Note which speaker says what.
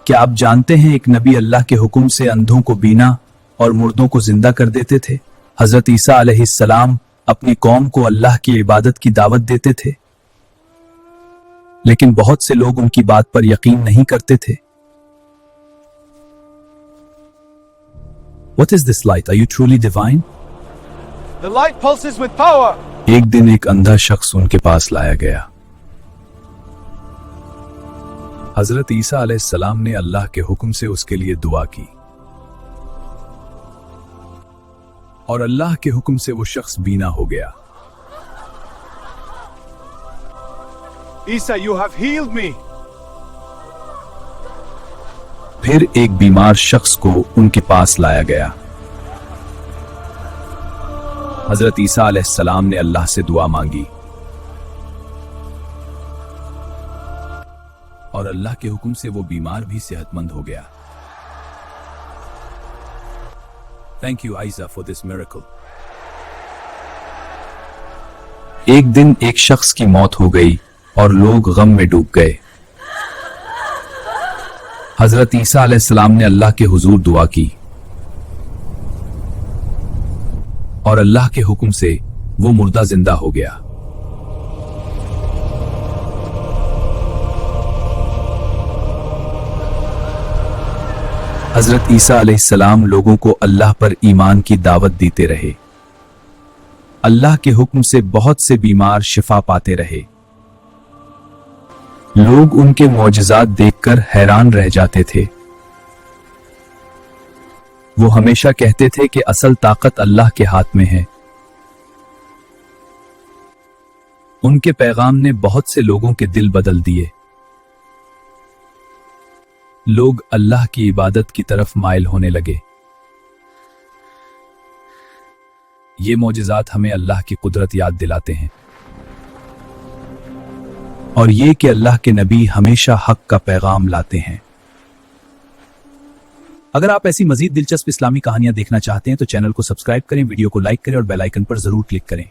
Speaker 1: क्या आप जानते हैं एक नबी अल्लाह के हुक्म से अंधों को बीना और मुर्दों को जिंदा कर देते थे। हजरत ईसा अलैहिस्सलाम अपनी कौम को अल्लाह की इबादत की दावत देते थे, लेकिन बहुत से लोग उनकी बात पर यकीन नहीं करते थे। What is this light? Are you truly divine?
Speaker 2: The light pulses with power.
Speaker 1: एक दिन एक अंधा शख्स उनके पास लाया गया। हजरत ईसा अलैहिस्सलाम ने अल्लाह के हुक्म से उसके लिए दुआ की और अल्लाह के हुक्म से वो शख्स बीना हो गया।
Speaker 2: Isa, you have healed me.
Speaker 1: फिर एक बीमार शख्स को उनके पास लाया गया। हजरत ईसा अलैहिस्सलाम ने अल्लाह से दुआ मांगी और अल्लाह के हुक्म से वो बीमार भी सेहतमंद हो गया। Thank you, Isa, for this miracle. एक दिन एक शख्स की मौत हो गई और लोग गम में डूब गए। हजरत ईसा अलैहिस्सलाम ने अल्लाह के हुजूर दुआ की और अल्लाह के हुक्म से वो मुर्दा जिंदा हो गया। हजरत ईसा अलैहिस्सलाम लोगों को अल्लाह पर ईमान की दावत देते रहे। अल्लाह के हुक्म से बहुत से बीमार शिफा पाते रहे। लोग उनके मौजज़ात देखकर हैरान रह जाते थे। वो हमेशा कहते थे कि असल ताकत अल्लाह के हाथ में है। उनके पैगाम ने बहुत से लोगों के दिल बदल दिए। लोग अल्लाह की इबादत की तरफ माइल होने लगे। ये मौजज़ात हमें अल्लाह की कुदरत याद दिलाते हैं और ये कि अल्लाह के नबी हमेशा हक का पैगाम लाते हैं। अगर आप ऐसी मजीद दिलचस्प इस्लामी कहानियां देखना चाहते हैं तो चैनल को सब्सक्राइब करें, वीडियो को लाइक करें और बेल आइकन पर जरूर क्लिक करें।